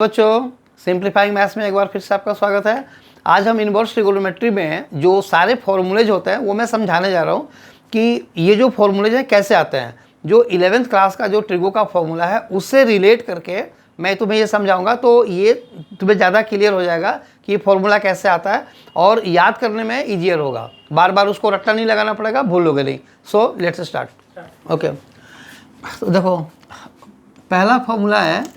बच्चों, simplifying maths में एक बार फिर से आपका स्वागत है। आज हम इनवर्स ट्रिगोनोमेट्री में जो सारे फॉर्मूलेज होते हैं वो मैं समझाने जा रहा हूँ कि ये जो फॉर्मूलेज हैं कैसे आते हैं। जो 11th क्लास का जो ट्रिगो का फॉर्मूला है उससे रिलेट करके मैं तुम्हें ये समझाऊंगा, तो ये तुम्हें ज़्यादा क्लियर हो जाएगा कि ये फॉर्मूला कैसे आता है और याद करने में ईजियर होगा। बार बार उसको रट्टा नहीं लगाना पड़ेगा, भूलोगे नहीं। So let's start. ओके, तो देखो पहला फॉर्मूला है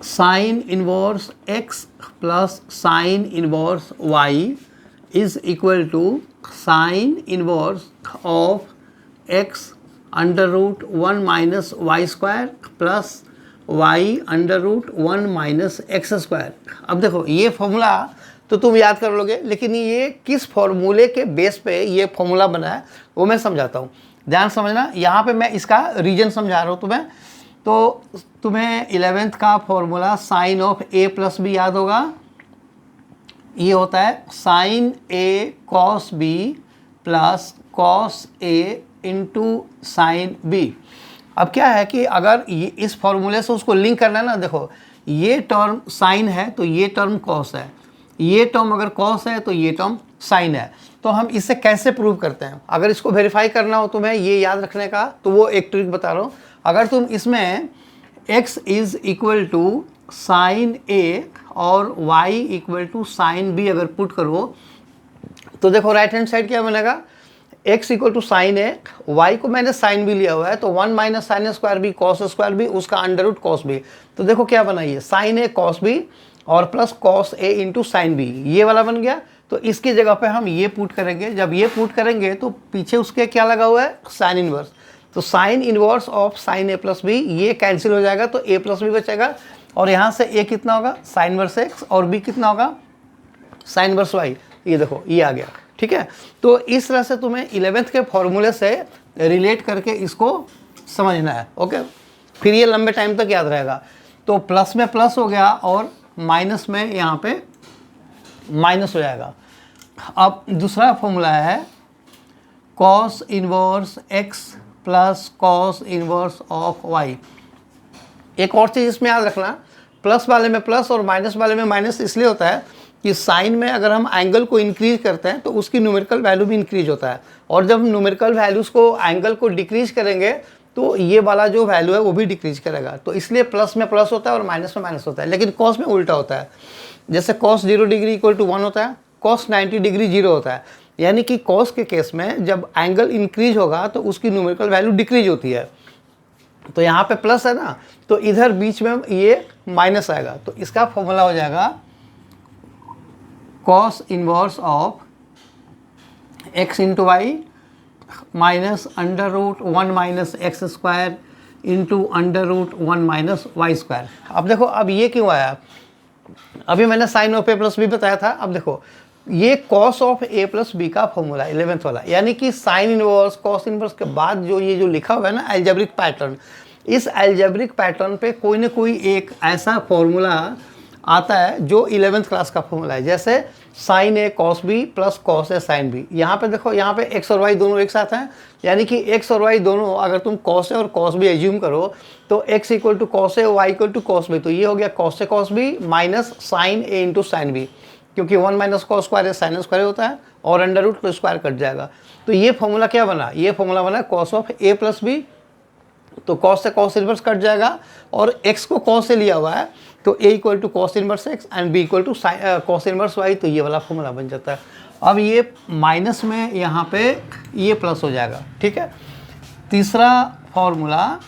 sine inverse x plus sine inverse y is equal to sine inverse of x under root 1 minus y square plus y under root 1 minus x square. अब देखो ये formula तो तुम याद कर लोगे, लेकिन ये किस फॉर्मूले के बेस पे ये फॉर्मूला बना है वो मैं समझाता हूँ। ध्यान समझना, यहाँ पे मैं इसका रीजन समझा रहा हूँ तुम्हें। तो तुम्हें 11th का formula sine of a plus b याद होगा। ये होता है sine a cos b plus cos a into sine b। अब क्या है कि अगर ये इस फॉर्मूले से उसको लिंक करना है ना, देखो ये टर्म साइन है तो ये टर्म कॉस है, ये टर्म अगर कॉस है तो ये टर्म साइन है। तो हम इससे कैसे प्रूव करते हैं? अगर इसको वेरीफाई करना हो तुम्हें ये याद रखने का, तो वो एक ट्रिक बता रहा हूँ। अगर तुम इसमें x is equal to sine a और y equal to sine b अगर पुट करो तो देखो राइट हैंड साइड क्या बनेगा, x equal to sine a, y को मैंने साइन b लिया हुआ है तो 1 minus sine square b cos square b उसका अंडर रूट कॉस b। तो देखो क्या बना, ये साइन a कॉस b और plus cos a into sine b, ये वाला बन गया। तो इसकी जगह पे हम ये पुट करेंगे। जब ये पुट करेंगे तो पीछे उसके क्या लगा हुआ है, साइन इनवर्स। तो sine inverse of sine a plus b ये कैंसिल हो जाएगा तो a प्लस बी बचेगा, और यहाँ से a कितना होगा साइन वर्स x और b कितना होगा साइन वर्स y। ये देखो ये आ गया, ठीक है। तो इस तरह से तुम्हें 11th के फॉर्मूले से रिलेट करके इसको समझना है। ओके, फिर ये लंबे टाइम तक याद रहेगा। तो प्लस में प्लस हो गया और माइनस में यहाँ पे माइनस हो जाएगा। अब दूसरा फॉर्मूला है cos inverse x plus cos inverse of y। एक और चीज़ इसमें याद रखना, प्लस वाले में प्लस और माइनस वाले में माइनस इसलिए होता है कि साइन में अगर हम एंगल को इंक्रीज करते हैं तो उसकी न्यूमेरिकल वैल्यू भी इंक्रीज होता है, और जब न्यूमेरिकल वैल्यूज़ को एंगल को डिक्रीज करेंगे तो ये वाला जो वैल्यू है वो भी डिक्रीज करेगा। तो इसलिए प्लस में प्लस होता है और माइनस में माइनस होता है। लेकिन कॉस में उल्टा होता है, जैसे कॉस 0 डिग्री इक्वल टू 1 होता है, कॉस 90 डिग्री 0 होता है। यानी कि कॉस के केस में जब एंगल इंक्रीज होगा तो उसकी न्यूमेरिकल वैल्यू डिक्रीज होती है। तो यहाँ पे प्लस है ना, तो इधर बीच में ये माइनस आएगा। तो इसका फॉर्मूला हो जाएगा cos inverse of x into y minus under root 1 minus x square into under root 1 minus y square. अब देखो अब ये क्यों आया, अभी मैंने sine of a plus b बताया था। अब देखो ये cos of a plus b का फॉर्मूला 11th वाला, यानी कि साइन इनवर्स कॉस इनवर्स के बाद जो ये जो लिखा हुआ है ना एल्जेब्रिक पैटर्न, इस एल्जेब्रिक पैटर्न पे कोई ना कोई एक ऐसा फॉर्मूला आता है जो 11th क्लास का फॉर्मूला है। जैसे sine a cos b plus cos a sine b. यहाँ पे देखो, यहाँ पे x और y दोनों एक साथ हैं, यानी कि x और y दोनों अगर तुम कॉस a और कॉस बी एज्यूम करो तो x equal to cos a y equal to cos b. तो ये हो गया cos a cos b minus sine a into sine b, क्योंकि 1 माइनस कॉस स्क्वायर है साइन स्क्वायर होता है और अंडर रूट स्क्वायर कट जाएगा। तो ये फॉर्मूला क्या बना, ये फॉर्मूला बना cos of a plus b. तो कॉस से कॉस इनवर्स कट जाएगा और x को कॉस से लिया हुआ है तो a equal to cos inverse x and b equal to cos inverse y। तो ये वाला फॉर्मूला बन जाता है। अब ये माइनस में यहाँ पे ये प्लस हो जाएगा, ठीक है। तीसरा formula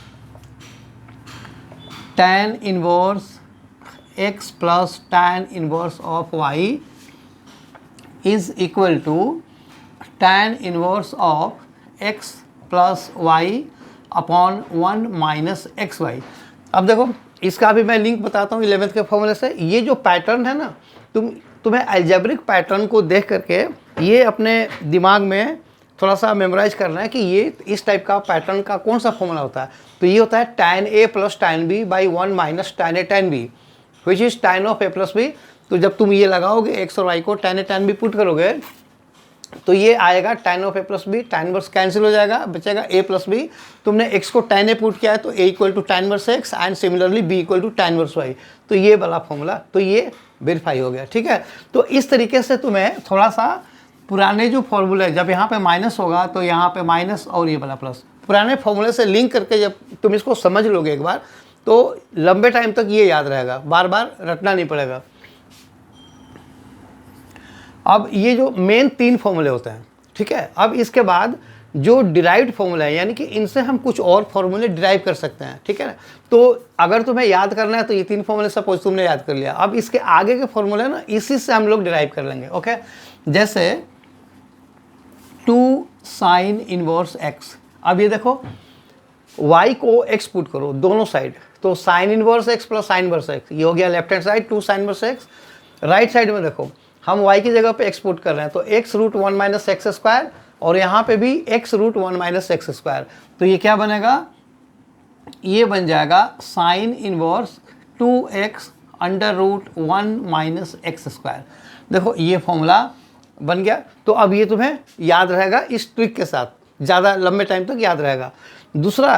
tan inverse x plus tan inverse of y is equal to tan inverse of x plus y upon 1 minus x y. अब देखो इसका भी मैं लिंक बताता हूँ 11th के फॉर्मूले से। ये जो पैटर्न है ना, तुम्हें अलजेब्रिक पैटर्न को देख करके ये अपने दिमाग में थोड़ा सा मेमोराइज करना है कि ये इस टाइप का पैटर्न का कौन सा फॉर्मूला होता है। तो ये होता है tan a plus tan b by 1 minus tan a tan b which is tan of a plus b। तो जब तुम ये लगाओगे x और y को tan a tan b put करोगे तो ये आएगा tan of a plus b, tan inverse cancel हो जाएगा, बचेगा a प्लस बी। तुमने x को tan a पुट किया है तो a equal to tan inverse x and similarly b equal to tan inverse y। तो ये वाला फॉर्मूला, तो ये वेरीफाई हो गया, ठीक है। तो इस तरीके से तुम्हें थोड़ा सा पुराने जो फॉर्मूले, जब यहाँ पे माइनस होगा तो यहाँ पे माइनस और ये वाला प्लस, पुराने फॉर्मूले से लिंक करके जब तुम इसको समझ लोगे एक बार, तो लंबे टाइम तक ये याद रहेगा, बार बार रटना नहीं पड़ेगा। अब ये जो मेन 3 फॉर्मूले होते हैं, ठीक है। अब इसके बाद जो डिराइव्ड फॉर्मूला है, यानी कि इनसे हम कुछ और फॉर्मूले डिराइव कर सकते हैं, ठीक है ना। तो अगर तुम्हें याद करना है तो ये 3 फॉर्मूले सपोज तुमने याद कर लिया, अब इसके आगे के फॉर्मूले ना इसी से हम लोग डिराइव कर लेंगे, ओके। जैसे 2 साइन इनवर्स x, अब ये देखो y को x पुट करो दोनों साइड, तो sine inverse x plus sine inverse x, ये हो गया left hand side 2 sign inverse x। Right side में देखो हम y की जगह पे x पुट कर रहे हैं, तो x root 1 minus x square, और यहाँ पे भी x root 1 minus x square. तो ये क्या बनेगा, ये बन जाएगा sine inverse 2x under root 1 minus x square. देखो ये फॉर्मूला बन गया। तो अब ये तुम्हें याद रहेगा इस ट्रिक के साथ, ज़्यादा लंबे टाइम तक याद रहेगा। दूसरा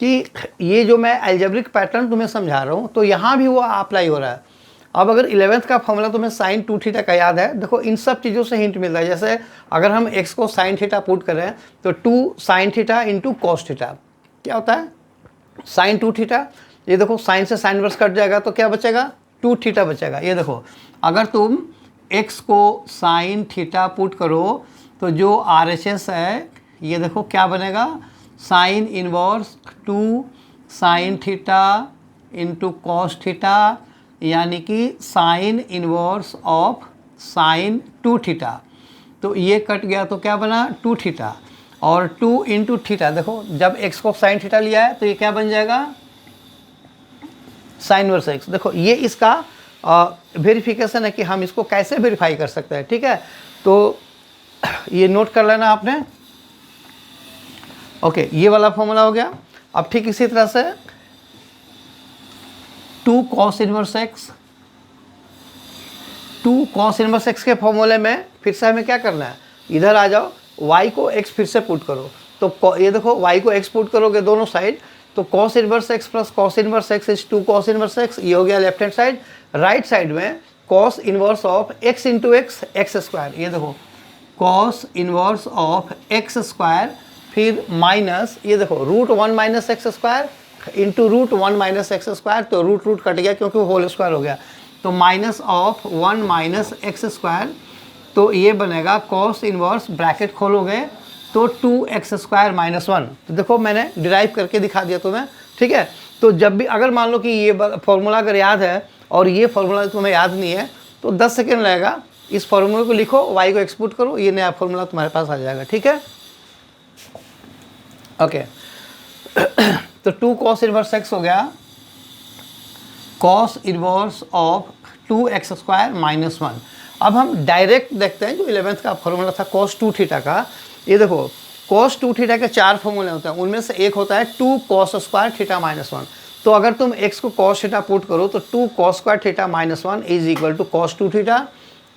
कि ये जो मैं अलजेब्रिक पैटर्न तुम्हें समझा रहा हूँ, तो यहाँ भी वो अप्लाई हो रहा है। अब अगर 11th का फॉर्मूला तुम्हें साइन 2 थीटा का याद है, देखो इन सब चीज़ों से हिंट मिलता है। जैसे अगर हम x को साइन थीटा पुट करें तो 2 sine theta into cos theta क्या होता है, साइन 2 थीटा। ये देखो साइन से साइन इनवर्स कट जाएगा तो क्या बचेगा, 2 थीटा बचेगा। ये देखो अगर तुम x को साइन थीटा पुट करो तो जो RHS है, ये देखो क्या बनेगा, sine inverse 2 sine theta into cos theta, यानी कि sign inverse of sign 2 theta. तो ये कट गया तो क्या बना, 2 थीटा, और 2 इंटू थीटा। देखो जब x को साइन थीटा लिया है तो ये क्या बन जाएगा, साइन इनवर्स x। देखो ये इसका वेरिफिकेशन है कि हम इसको कैसे वेरीफाई कर सकते हैं, ठीक है। तो ये नोट कर लेना आपने, ओके। ये वाला फॉर्मूला हो गया। अब ठीक इसी तरह से 2 cos inverse x, 2 cos inverse x के फॉर्मूले में फिर से हमें क्या करना है, इधर आ जाओ, y को x फिर से पुट करो। तो ये देखो y को x पुट करोगे दोनों साइड, तो cos inverse x plus cos inverse x is 2 cos inverse x, ये हो गया left hand side. Right side में cos inverse of x into x, x square, ये देखो cos inverse of x square, फिर माइनस ये देखो root 1 minus x square into root 1 minus x square. तो रूट रूट कट गया क्योंकि वो होल स्क्वायर हो गया, तो minus of 1 minus x square. तो ये बनेगा कॉस इनवर्स, ब्रैकेट खोलोगे तो 2x स्क्वायर माइनस 1। तो देखो मैंने डिराइव करके दिखा दिया तुम्हें, ठीक है। तो जब भी अगर मान लो कि ये फॉर्मूला अगर याद है और ये फॉर्मूला तुम्हें याद नहीं है, तो 10 सेकेंड लगेगा, इस फॉर्मूले को लिखो, y को एक्सपोर्ट करो, ये नया फॉर्मूला तुम्हारे पास आ जाएगा, ठीक है, ओके। तो 2 कॉस इनवर्स x हो गया, cos inverse of 2x square minus 1। अब हम डायरेक्ट देखते हैं जो 11th का फॉर्मूला था कॉस 2 थीटा का। ये देखो कॉस 2 थीटा के 4 फॉर्मूले होते हैं, उनमें से एक होता है 2 कॉस स्क्वायर थीटा माइनस 1। तो अगर तुम x को कॉस थीटा पुट करो तो 2 cos square theta minus 1 is equal to cos 2 theta.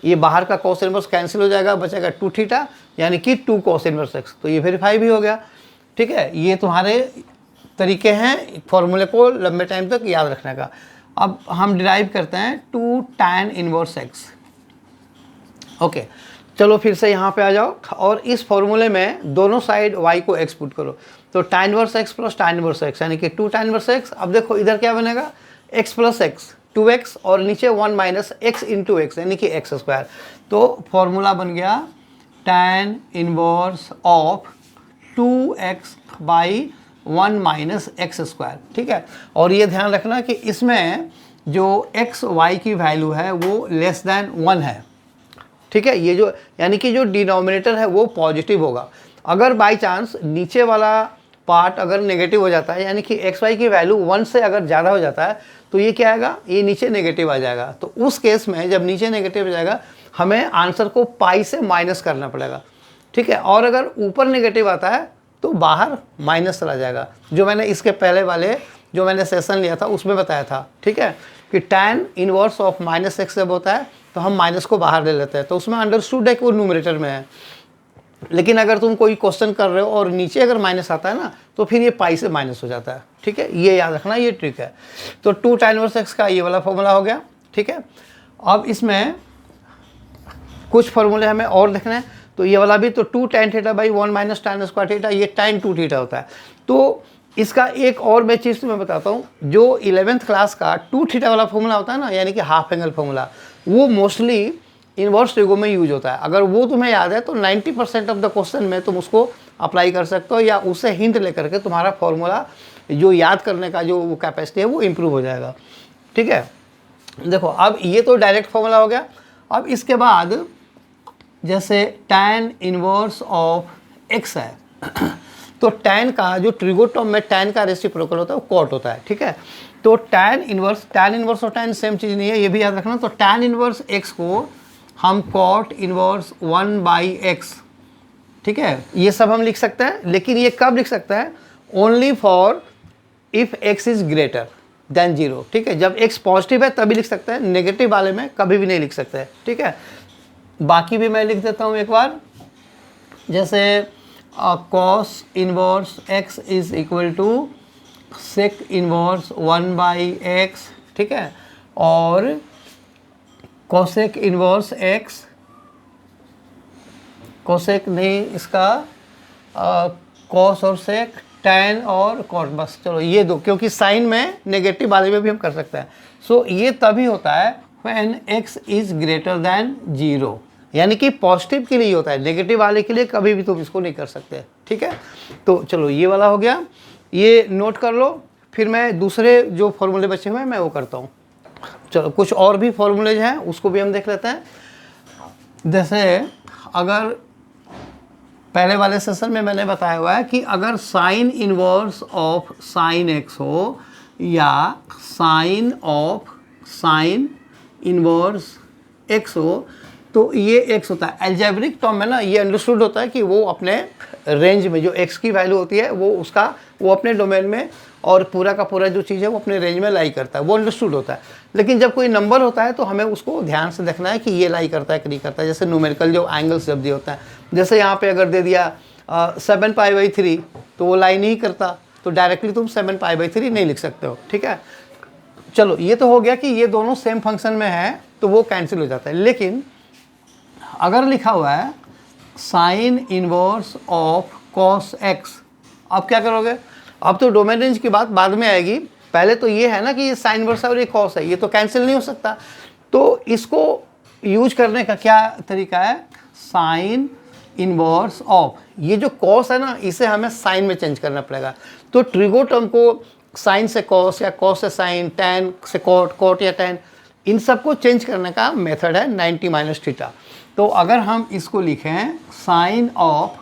ये बाहर का कॉस इनवर्स कैंसिल हो जाएगा, बचेगा 2 थीटा, यानी कि 2 कॉस इनवर्स x। तो ये वेरीफाई भी हो गया, ठीक है। ये तुम्हारे तरीके हैं फॉर्मूले को लंबे टाइम तक याद रखने का। अब हम डिराइव करते हैं 2 tan इनवर्स x, ओके। चलो फिर से यहाँ पे आ जाओ और इस फॉर्मूले में दोनों साइड y को x पुट करो, तो tan inverse x plus tan inverse x, यानी कि 2 tan इनवर्स x। अब देखो इधर क्या बनेगा, x प्लस x 2x, और नीचे 1 माइनस x इंटू एक्स, यानी कि x स्क्वायर। तो फॉर्मूला बन गया tan inverse of 2x by 1 minus x square, ठीक है। और ये ध्यान रखना कि इसमें जो x y की वैल्यू है वो लेस दैन 1 है, ठीक है। ये जो यानी कि जो डिनोमिनेटर है वो पॉजिटिव होगा। अगर बाय चांस नीचे वाला पार्ट अगर नेगेटिव हो जाता है, यानी कि एक्स वाई की वैल्यू 1 से अगर ज़्यादा हो जाता है, तो ये क्या आएगा, ये नीचे नेगेटिव आ जाएगा। तो उस केस में जब नीचे नेगेटिव हो जाएगा, हमें आंसर को पाई से माइनस करना पड़ेगा, ठीक है। और अगर ऊपर नेगेटिव आता है तो बाहर माइनस चला जाएगा, जो मैंने इसके पहले वाले जो मैंने सेशन लिया था उसमें बताया था, ठीक है, कि tan inverse of minus x जब होता है तो हम माइनस को बाहर ले लेते हैं, तो उसमें अंडरस्टूड है कि वो न्यूमरेटर में है। लेकिन अगर तुम कोई क्वेश्चन कर रहे हो और नीचे अगर माइनस आता है ना तो फिर ये पाई से माइनस हो जाता है, ठीक है, ये याद रखना, ये ट्रिक है। तो 2 tan इनवर्स x का ये वाला फॉर्मूला हो गया, ठीक है। अब इसमें कुछ फॉर्मूले हमें और देखने हैं, तो ये वाला भी, तो 2 tan theta by 1 minus tan square theta, ये tan 2 थीटा होता है। तो इसका एक और मैं चीज़ तुम्हें बताता हूँ, जो 11th क्लास का 2 थीटा वाला फॉर्मूला होता है ना, यानी कि हाफ एंगल फॉर्मूला, वो मोस्टली इन्वर्स ट्रिगो में यूज होता है। अगर वो तुम्हें याद है तो 90% ऑफ द क्वेश्चन में तुम उसको अप्लाई कर सकते हो, या उससे हिंट लेकर के तुम्हारा फॉर्मूला जो याद करने का जो वो कैपेसिटी है वो इम्प्रूव हो जाएगा, ठीक है। देखो अब ये तो डायरेक्ट फॉर्मूला हो गया। अब इसके बाद जैसे tan इनवर्स ऑफ x है तो tan का जो ट्रिगोटॉम में tan का रेसिप्रोकल होता है वो cot होता है, ठीक है। तो tan इनवर्स और tan सेम चीज़ नहीं है, ये भी याद रखना। तो tan इनवर्स x को हम cot इनवर्स 1/x, ठीक है, ये सब हम लिख सकते हैं। लेकिन ये कब लिख सकते हैं? Only for if x is greater than 0, ठीक है। जब x पॉजिटिव है तभी लिख सकते हैं, नेगेटिव वाले में कभी भी नहीं लिख सकते, ठीक है। बाकी भी मैं लिख देता हूँ एक बार, जैसे cos inverse x is equal to sec inverse 1/x, ठीक है, और cosec इनवर्स x, cosec नहीं, इसका cos और sec, tan और cot, बस चलो ये दो, क्योंकि साइन में नेगेटिव वाले में भी हम कर सकते हैं। सो ये तभी होता है when x is greater than 0, यानी कि पॉजिटिव के लिए होता है, नेगेटिव वाले के लिए कभी भी तुम इसको नहीं कर सकते, ठीक है। तो चलो ये वाला हो गया, ये नोट कर लो। फिर मैं दूसरे जो फॉर्मूले बचे हुए हैं मैं वो करता हूँ। चलो कुछ और भी फॉर्मूलेज हैं उसको भी हम देख लेते हैं। जैसे अगर पहले वाले सेशन में मैंने बताया हुआ है कि अगर sine inverse of sine x हो या sine of sine inverse x हो तो ये x होता है। एल्जेब्रिक टर्म में ना ये अंडरस्टूड होता है कि वो अपने रेंज में जो x की वैल्यू होती है वो अपने डोमेन में, और पूरा का पूरा जो चीज़ है वो अपने रेंज में लाई करता है, वो अंडरस्टूड होता है। लेकिन जब कोई नंबर होता है तो हमें उसको ध्यान से देखना है कि ये लाई करता है कि नहीं करता है। जैसे न्यूमेरिकल जो एंगल्स जब दिए होता है, जैसे यहाँ पे अगर दे दिया 7π/3 तो वो लाई नहीं करता, तो डायरेक्टली तुम 7π/3 नहीं लिख सकते हो, ठीक है। चलो ये तो हो गया कि ये दोनों सेम फंक्शन में है तो वो कैंसिल हो जाता है। लेकिन अगर लिखा हुआ है sine inverse of cos x, अब क्या करोगे? अब तो डोमेन रेंज की बात बाद में आएगी, पहले तो ये है ना कि ये साइन इनवर्स और ये कॉस है, ये तो कैंसिल नहीं हो सकता। तो इसको यूज करने का क्या तरीका है? साइन इनवर्स ऑफ, ये जो कॉस है ना इसे हमें साइन में चेंज करना पड़ेगा। तो ट्रिगो टर्म को साइन से कॉस या कॉस से साइन, टैन से कॉट, कॉट या टैन, इन सबको चेंज करने का मेथड है 90 - थीटा। तो अगर हम इसको लिखें साइन ऑफ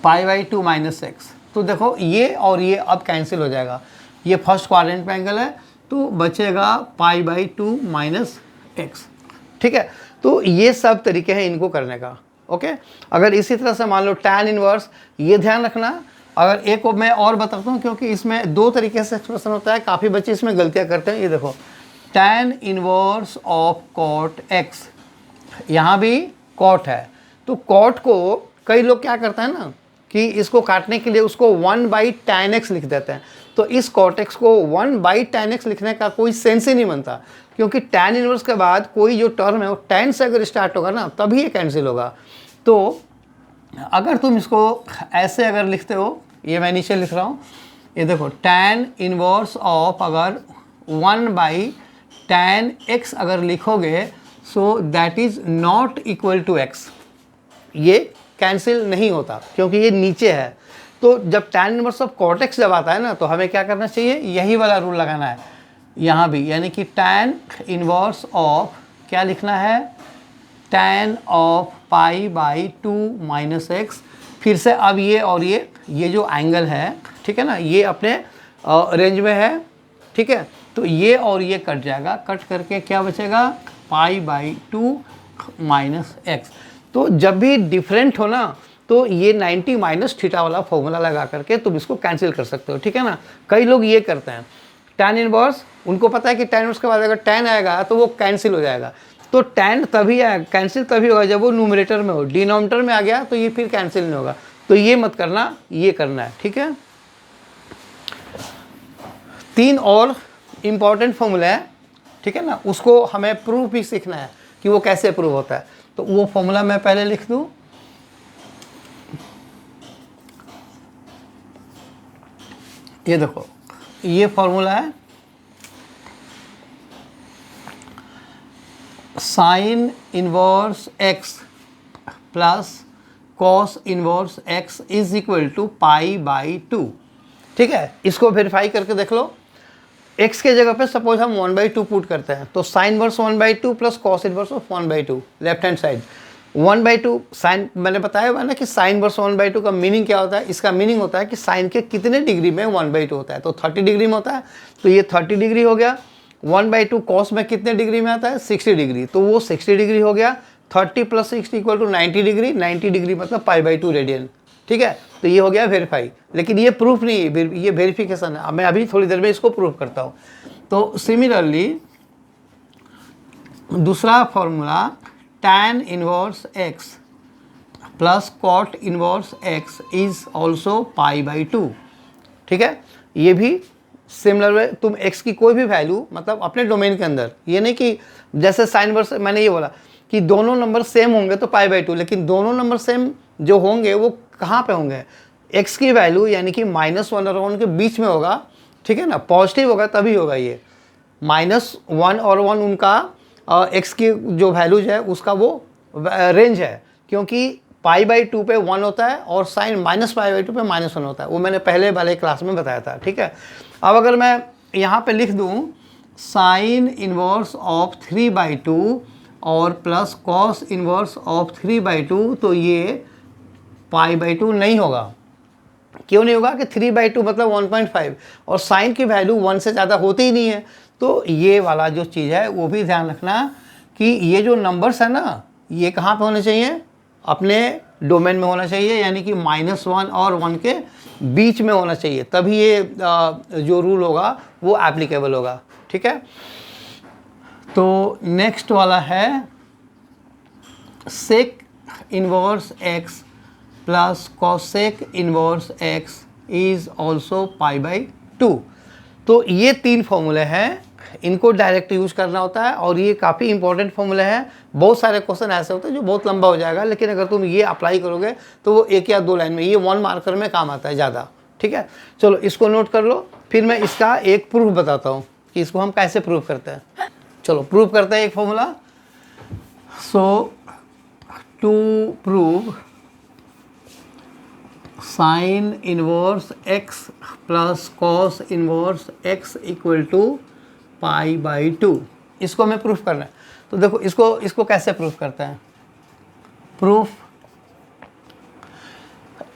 π/2 - x, तो देखो ये और ये अब कैंसिल हो जाएगा, ये फर्स्ट क्वाड्रेंट में एंगल है तो बचेगा π/2 - x, ठीक है। तो ये सब तरीके हैं इनको करने का, ओके। अगर इसी तरह से मान लो tan इनवर्स, ये ध्यान रखना। अगर एक को मैं और बताता हूँ क्योंकि इसमें दो तरीके से एक्सप्रेशन होता है, काफ़ी बच्चे इसमें गलतियाँ करते हैं। ये देखो tan inverse of cot x, यहाँ भी cot है, तो cot को कई लोग क्या करते हैं ना कि इसको काटने के लिए उसको 1/tan x लिख देते हैं। तो इस cot x को 1/tan x लिखने का कोई सेंस ही नहीं बनता, क्योंकि tan इनवर्स के बाद कोई जो टर्म है वो tan से अगर स्टार्ट होगा ना तभी ये कैंसिल होगा। तो अगर तुम इसको ऐसे अगर लिखते हो, ये मैं नीचे लिख रहा हूँ, ये देखो tan इनवर्स ऑफ अगर 1/tan x अगर लिखोगे so that is not equal to x, ये कैंसिल नहीं होता क्योंकि ये नीचे है। तो जब tan inverse of cot x जब आता है ना तो हमें क्या करना चाहिए? यही वाला रूल लगाना है यहाँ भी, यानी कि tan इनवर्स ऑफ क्या लिखना है? tan of π/2 - x। फिर से अब ये और ये जो एंगल है, ठीक है ना, ये अपने रेंज में है, ठीक है। तो ये और ये कट जाएगा, कट करके क्या बचेगा? π/2 - x। तो जब भी डिफरेंट हो ना तो ये 90 - थीटा वाला फॉर्मूला लगा करके तुम इसको कैंसिल कर सकते हो, ठीक है ना। कई लोग ये करते हैं tan इनवर्स, उनको पता है कि tan इनवर्स के बाद अगर tan आएगा तो वो कैंसिल हो जाएगा, तो tan तभी कैंसिल तभी होगा जब वो न्यूमरेटर में हो, डिनोमिनेटर में आ गया तो ये फिर कैंसिल नहीं होगा। तो ये मत करना, ये करना है, ठीक है। 3 और इम्पॉर्टेंट फॉर्मूला है, ठीक है ना, उसको हमें प्रूफ भी सीखना है कि वो कैसे प्रूव होता है। तो वो फॉर्मूला मैं पहले लिख दूं, ये देखो, ये फॉर्मूला है sine inverse x plus cos inverse x is equal to pi by 2, ठीक है। इसको वेरीफाई करके देख लो। x के जगह पे सपोज हम 1/2 पुट करते हैं, तो sine inverse 1/2 plus cos inverse of 1/2 left hand side 1/2 sine, मैंने बताया हुआ ना कि साइन इनवर्स 1/2 का मीनिंग क्या होता है। इसका मीनिंग होता है कि साइन के कितने डिग्री में 1/2 होता है, तो 30 डिग्री में होता है, तो ये 30 डिग्री हो गया। 1/2 कॉस में कितने डिग्री में आता है, 60 डिग्री, तो वो 60 डिग्री हो गया। 30 + 60 = 90 डिग्री, 90 डिग्री मतलब π/2 रेडियन, ठीक है। तो ये हो गया वेरीफाई, लेकिन ये प्रूफ नहीं है, ये वेरिफिकेशन है। मैं अभी थोड़ी देर में इसको प्रूफ करता हूँ। तो सिमिलरली दूसरा formula tan inverse x plus cot inverse x is also π/2, ठीक है। ये भी सिमिलर वे, तुम x की कोई भी वैल्यू मतलब अपने डोमेन के अंदर, ये नहीं कि जैसे साइन इनवर्स, मैंने ये बोला कि दोनों नंबर सेम होंगे तो π/2, लेकिन दोनों नंबर सेम जो होंगे वो कहाँ पे होंगे, x की वैल्यू यानी कि -1 और 1 के बीच में होगा, ठीक है ना। पॉजिटिव होगा तभी होगा ये, -1 और 1 उनका x की जो वैल्यूज है उसका वो रेंज है, क्योंकि π/2 पे 1 होता है और साइन -π/2 पे -1 होता है, वो मैंने पहले वाले क्लास में बताया था, ठीक है। अब अगर मैं यहाँ पे लिख दूँ साइन इनवर्स ऑफ 3/2 और प्लस कॉस इनवर्स ऑफ 3/2, तो ये π/2 नहीं होगा। क्यों नहीं होगा कि 3/2 मतलब 1.5 और साइन की वैल्यू 1 से ज़्यादा होती ही नहीं है। तो ये वाला जो चीज़ है वो भी ध्यान रखना कि ये जो नंबर्स है ना, ये कहाँ पे होने चाहिए, अपने डोमेन में होना चाहिए, यानी कि -1 और 1 के बीच में होना चाहिए, तभी ये जो रूल होगा वो एप्लीकेबल होगा, ठीक है। तो नेक्स्ट वाला है sec inverse x plus cosec inverse x is also π/2। तो ये 3 फॉर्मूले हैं, इनको डायरेक्ट यूज करना होता है और ये काफ़ी इंपॉर्टेंट फॉर्मूले हैं। बहुत सारे क्वेश्चन ऐसे होते हैं जो बहुत लंबा हो जाएगा, लेकिन अगर तुम ये अप्लाई करोगे तो वो 1 या 2 लाइन में, ये 1 मार्कर में काम आता है ज़्यादा, ठीक है। चलो इसको नोट कर लो, फिर मैं इसका एक प्रूफ बताता हूँ कि इसको हम कैसे प्रूव करते हैं। चलो प्रूव करते हैं एक formula. So to prove sine inverse x plus cos inverse x equal to π/2, इसको हमें प्रूफ करना है। तो देखो इसको कैसे प्रूफ करते हैं। प्रूफ,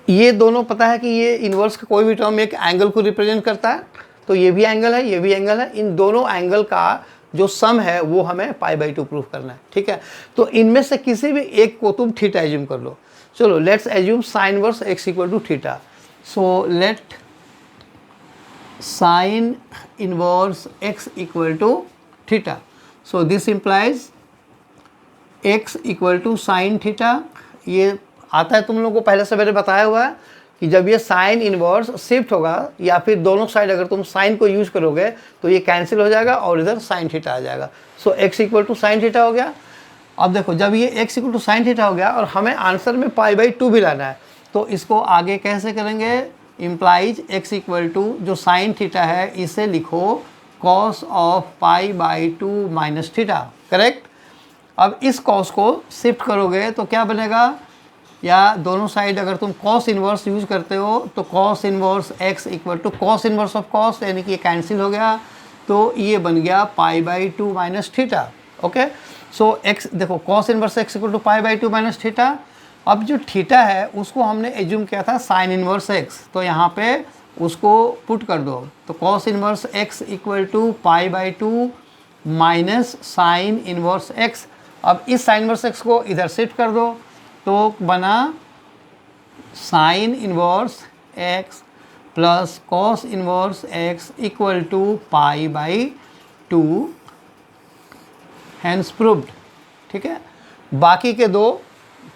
ये दोनों पता है कि ये इनवर्स का कोई भी टर्म एक एंगल को रिप्रेजेंट करता है, तो ये भी एंगल है, ये भी एंगल है, इन दोनों एंगल का जो सम है वो हमें π/2 प्रूफ करना है, ठीक है। तो इनमें से किसी भी एक को तुम थीटा एज्यूम कर लो। चलो let's assume sine inverse x equal to theta. So let sine inverse x equal to theta. So this implies x equal to sine theta. ये आता है तुम लोगों को पहले से मैंने बताया हुआ है कि जब ये साइन इनवर्स शिफ्ट होगा या फिर दोनों साइड अगर तुम साइन को यूज करोगे तो ये कैंसिल हो जाएगा और इधर साइन थीटा आ जाएगा। So x equal to sine theta हो गया। अब देखो जब ये x equal to sine theta हो गया और हमें आंसर में π/2 भी लाना है, तो इसको आगे कैसे करेंगे, इम्प्लाइज x इक्वल टू जो साइन थीटा है इसे लिखो cos of π/2 minus theta, correct. अब इस कॉस को शिफ्ट करोगे तो क्या बनेगा, या दोनों साइड अगर तुम कॉस इनवर्स यूज करते हो तो cos inverse x equal to cos inverse of cos, यानी कि ये कैंसिल हो गया, तो ये बन गया π/2 minus theta, okay. So x देखो cos inverse x equal to π/2 minus theta. अब जो थीटा है उसको हमने एज्यूम किया था साइन इनवर्स x, तो यहाँ पे उसको पुट कर दो, तो cos inverse x equal to π/2 minus sine inverse x। अब इस साइन इनवर्स x को इधर शिफ्ट कर दो, तो बना sine inverse x plus cos inverse x equal to π/2, hence proved, ठीक है। बाकी के दो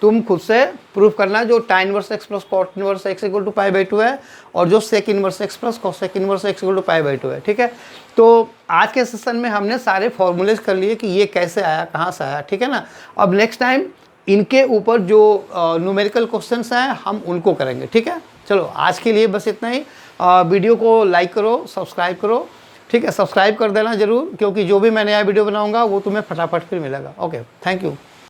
तुम खुद से प्रूफ करना, जो tan inverse x plus cot inverse x equal to pi by 2 है, और जो sec inverse x plus cosec inverse x equal to pi by 2 है, ठीक है। तो आज के सेशन में हमने सारे फॉर्मूलेज कर लिए कि ये कैसे आया, कहाँ से आया, ठीक है ना। अब नेक्स्ट टाइम इनके ऊपर जो न्यूमेरिकल क्वेश्चंस हैं हम उनको करेंगे, ठीक है। चलो आज के लिए बस इतना ही। वीडियो को लाइक करो, सब्सक्राइब करो, ठीक है। सब्सक्राइब कर देना ज़रूर, क्योंकि जो भी मैं नया वीडियो बनाऊंगा वो तुम्हें फटाफट फिर मिलेगा। Okay, thank you.